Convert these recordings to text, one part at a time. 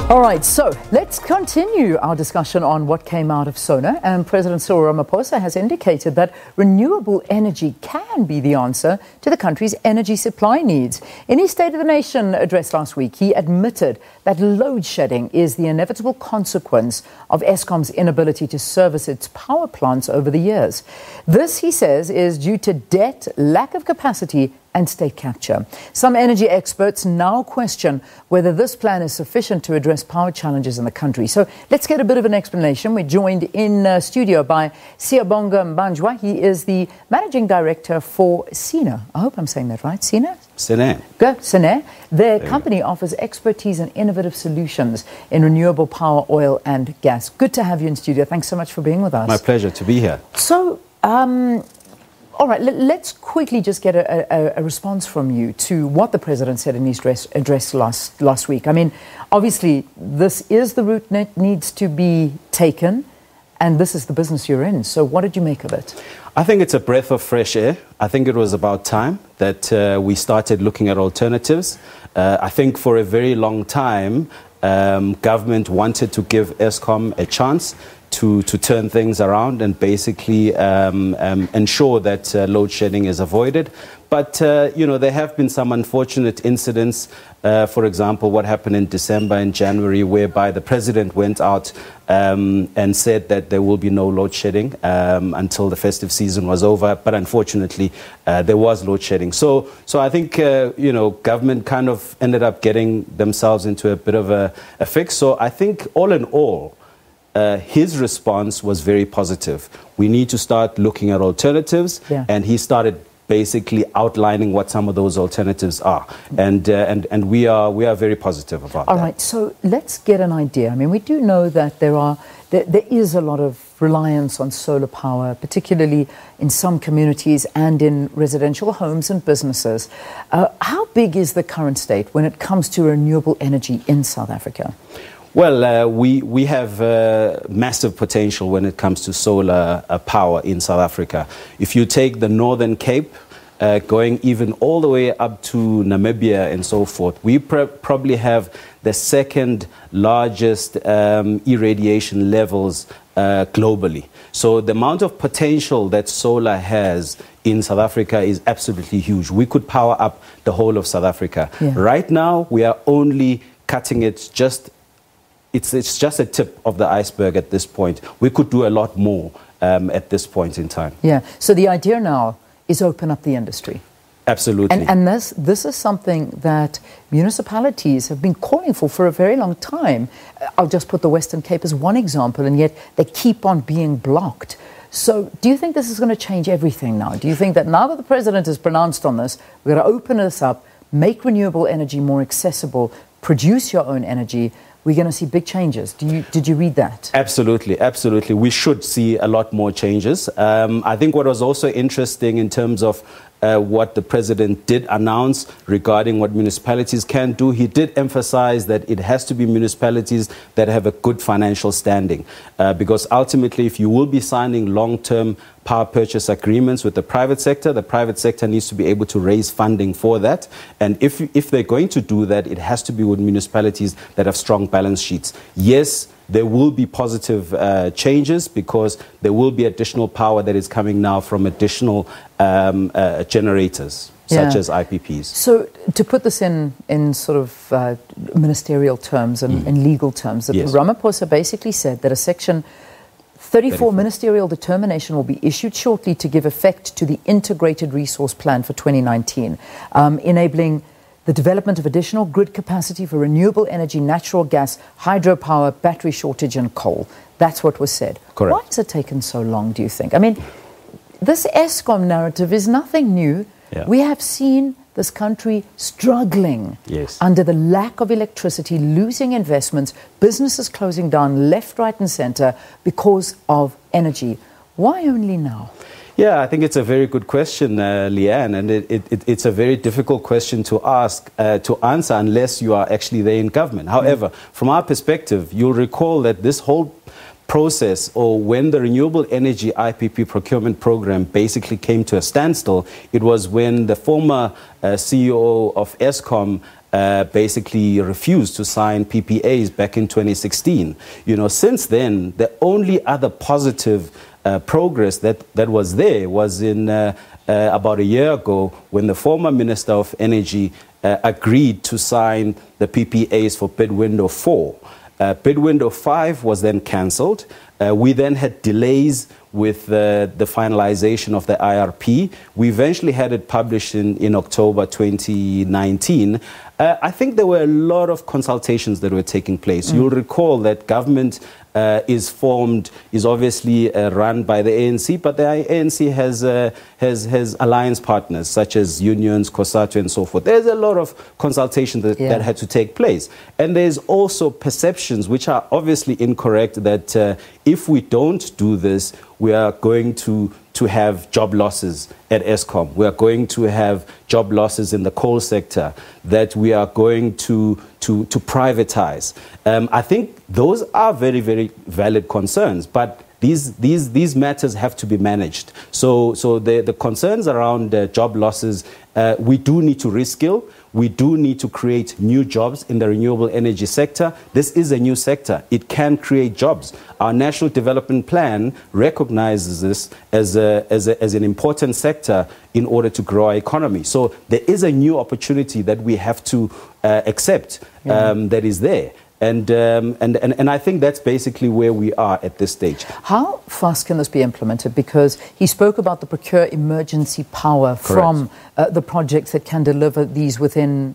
All right, so let's continue our discussion on what came out of SENER. And President Cyril Ramaphosa has indicated that renewable energy can be the answer to the country's energy supply needs. In his State of the Nation address last week, he admitted that load shedding is the inevitable consequence of Eskom's inability to service its power plants over the years. This, he says, is due to debt, lack of capacity, and state capture. Some energy experts now question whether this plan is sufficient to address power challenges in the country. So let's get a bit of an explanation. We're joined in studio by Siyabonga Mbanjwa. He is the Managing Director for SENER. I hope I'm saying that right. SENER? SENER. Good. SENER. Their company offers expertise and innovative solutions in renewable power, oil and gas. Good to have you in studio. Thanks so much for being with us. My pleasure to be here. So, all right, let's quickly just get a response from you to what the President said in his address last week. I mean, obviously, this is the route that needs to be taken, and this is the business you're in. So what did you make of it? I think it's a breath of fresh air. I think it was about time that we started looking at alternatives. I think for a very long time, government wanted to give Eskom a chance to turn things around and basically ensure that load shedding is avoided. But, you know, there have been some unfortunate incidents. For example, what happened in December and January, whereby the president went out and said that there will be no load shedding until the festive season was over. But unfortunately, there was load shedding. So I think, you know, government kind of ended up getting themselves into a bit of a fix. So I think all in all, his response was very positive. We need to start looking at alternatives, and he started basically outlining what some of those alternatives are, and we are very positive about that. All right, so let's get an idea. I mean, we do know that there is a lot of reliance on solar power, particularly in some communities and in residential homes and businesses. How big is the current state when it comes to renewable energy in South Africa? Well, we have massive potential when it comes to solar power in South Africa. If you take the Northern Cape, going even all the way up to Namibia and so forth, we probably have the second largest irradiation levels globally. So the amount of potential that solar has in South Africa is absolutely huge. We could power up the whole of South Africa. Yeah. Right now, we are only cutting it just... It's just a tip of the iceberg at this point. We could do a lot more at this point in time. Yeah. So the idea now is open up the industry. Absolutely. And this is something that municipalities have been calling for a very long time. I'll just put the Western Cape as one example, and yet they keep on being blocked. So do you think this is going to change everything now? Do you think that now that the president has pronounced on this, we're going to open this up, make renewable energy more accessible, produce your own energy, we're going to see big changes? Did you read that? Absolutely, absolutely. We should see a lot more changes. I think what was also interesting in terms of what the president did announce regarding what municipalities can do, he did emphasize that it has to be municipalities that have a good financial standing. Because ultimately, if you will be signing long-term power purchase agreements with the private sector needs to be able to raise funding for that. And if they're going to do that, it has to be with municipalities that have strong balance sheets. Yes, there will be positive changes because there will be additional power that is coming now from additional generators, such as IPPs. So to put this in sort of ministerial terms and legal terms, Ramaphosa basically said that a Section 34 ministerial determination will be issued shortly to give effect to the Integrated Resource Plan for 2019, enabling the development of additional grid capacity for renewable energy, natural gas, hydropower, battery shortage and coal. That's what was said. Correct. Why has it taken so long, do you think? I mean, this Eskom narrative is nothing new. Yeah. We have seen this country struggling under the lack of electricity, losing investments, businesses closing down left, right and centre because of energy. Why only now? Yeah, I think it's a very good question, Leanne, and it's a very difficult question to answer unless you are actually there in government. However, from our perspective, you'll recall that this whole process, or when the renewable energy IPP procurement program basically came to a standstill, it was when the former CEO of Eskom basically refused to sign PPAs back in 2016. Since then, the only other positive progress that was there was in about a year ago when the former Minister of Energy agreed to sign the PPAs for bid window 4. Bid window 5 was then cancelled. We then had delays with the finalization of the IRP. We eventually had it published in October 2019. I think there were a lot of consultations that were taking place. You'll recall that government is obviously run by the ANC, but the ANC has alliance partners such as unions, COSATU and so forth. There's a lot of consultation that had to take place. And there's also perceptions which are obviously incorrect that if we don't do this, we are going to have job losses at Eskom. We are going to have job losses in the coal sector, that we are going to privatize. I think those are very, very valid concerns, but these matters have to be managed. So the concerns around job losses, we do need to reskill. We do need to create new jobs in the renewable energy sector. This is a new sector. It can create jobs. Our National Development Plan recognizes this as an important sector in order to grow our economy. So there is a new opportunity that we have to accept that is there. And I think that's basically where we are at this stage. How fast can this be implemented? Because he spoke about the procure emergency power from the projects that can deliver these within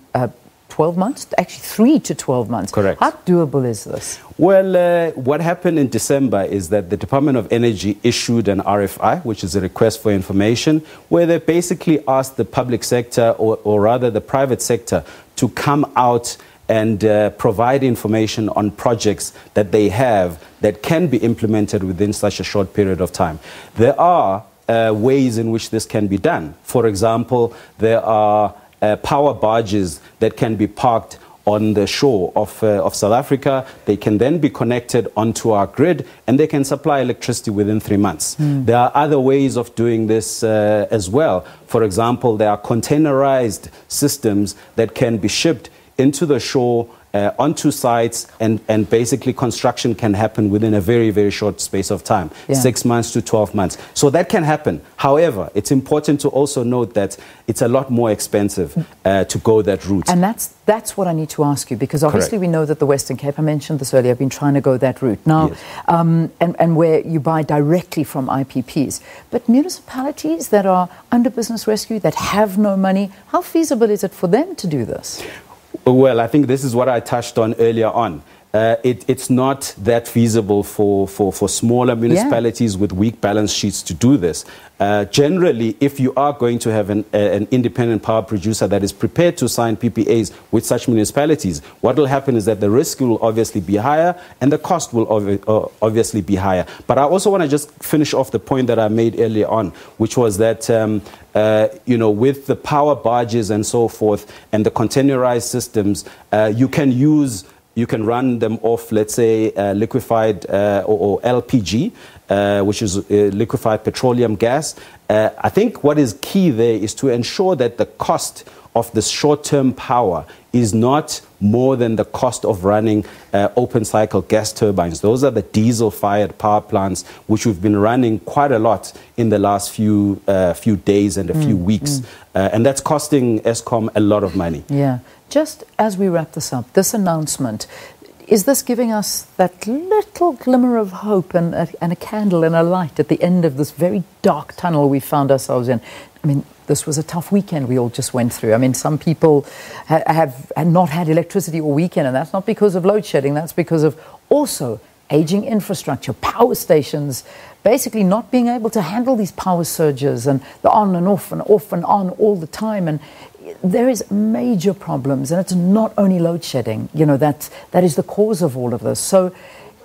12 months, actually 3 to 12 months. Correct. How doable is this? Well, what happened in December is that the Department of Energy issued an RFI, which is a request for information, where they basically asked the public sector, or rather the private sector, to come out and provide information on projects that they have that can be implemented within such a short period of time. There are ways in which this can be done. For example, there are power barges that can be parked on the shore of South Africa. They can then be connected onto our grid and they can supply electricity within 3 months. There are other ways of doing this as well. For example, there are containerized systems that can be shipped into the shore, onto sites, and basically construction can happen within a very, very short space of time, 6 months to 12 months. So that can happen. However, it's important to also note that it's a lot more expensive to go that route. And that's what I need to ask you, because obviously we know that the Western Cape, I mentioned this earlier, have been trying to go that route now, and where you buy directly from IPPs. But municipalities that are under business rescue, that have no money, how feasible is it for them to do this? Well, I think this is what I touched on earlier on. It's not that feasible for smaller municipalities with weak balance sheets to do this. Generally, if you are going to have an independent power producer that is prepared to sign PPAs with such municipalities, what will happen is that the risk will obviously be higher and the cost will obviously be higher. But I also want to just finish off the point that I made earlier on, which was that with the power barges and so forth and the containerized systems, you can run them off, let's say, liquefied or LPG, which is liquefied petroleum gas. I think what is key there is to ensure that the cost of the short-term power is not more than the cost of running open-cycle gas turbines. Those are the diesel-fired power plants, which we've been running quite a lot in the last few days and a few weeks. And that's costing Eskom a lot of money. Yeah. Just as we wrap this up, this announcement, is this giving us that little glimmer of hope and a candle and a light at the end of this very dark tunnel we found ourselves in? I mean, this was a tough weekend we all just went through. I mean, some people have not had electricity all weekend, and that's not because of load shedding. That's because of also aging infrastructure, power stations, basically not being able to handle these power surges and the on and off and off and on all the time. And there is major problems, and it's not only load shedding. That is the cause of all of this. So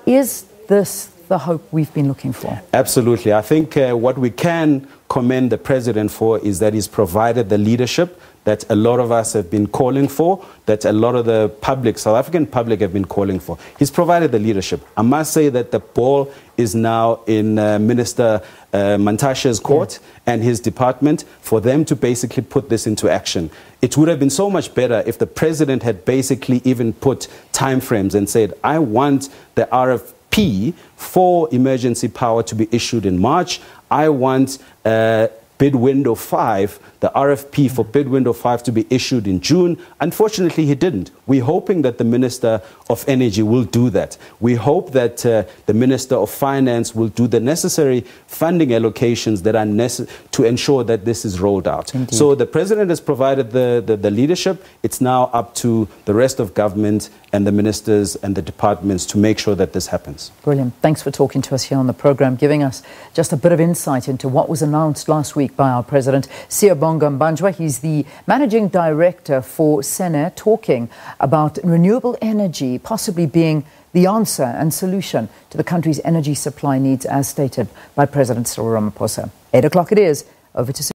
is this the hope we've been looking for? Absolutely. I think what we can commend the president for is that he's provided the leadership that a lot of us have been calling for, that a lot of the public, South African public, have been calling for. He's provided the leadership. I must say that the ball is now in Minister Mantashe's court and his department for them to basically put this into action. It would have been so much better if the president had basically even put timeframes and said, I want the RFP for emergency power to be issued in March. I want bid window 5, the RFP for bid window 5 to be issued in June. Unfortunately, he didn't. We're hoping that the Minister of Energy will do that. We hope that the Minister of Finance will do the necessary funding allocations that are necessary to ensure that this is rolled out. Indeed. So the President has provided the leadership. It's now up to the rest of government and the ministers and the departments to make sure that this happens. Brilliant. Thanks for talking to us here on the program, giving us just a bit of insight into what was announced last week by our President, Siyabonga Mbanjwa. He's the Managing Director for SENER, talking about renewable energy possibly being the answer and solution to the country's energy supply needs, as stated by President Cyril Ramaphosa. 8 o'clock it is. Over to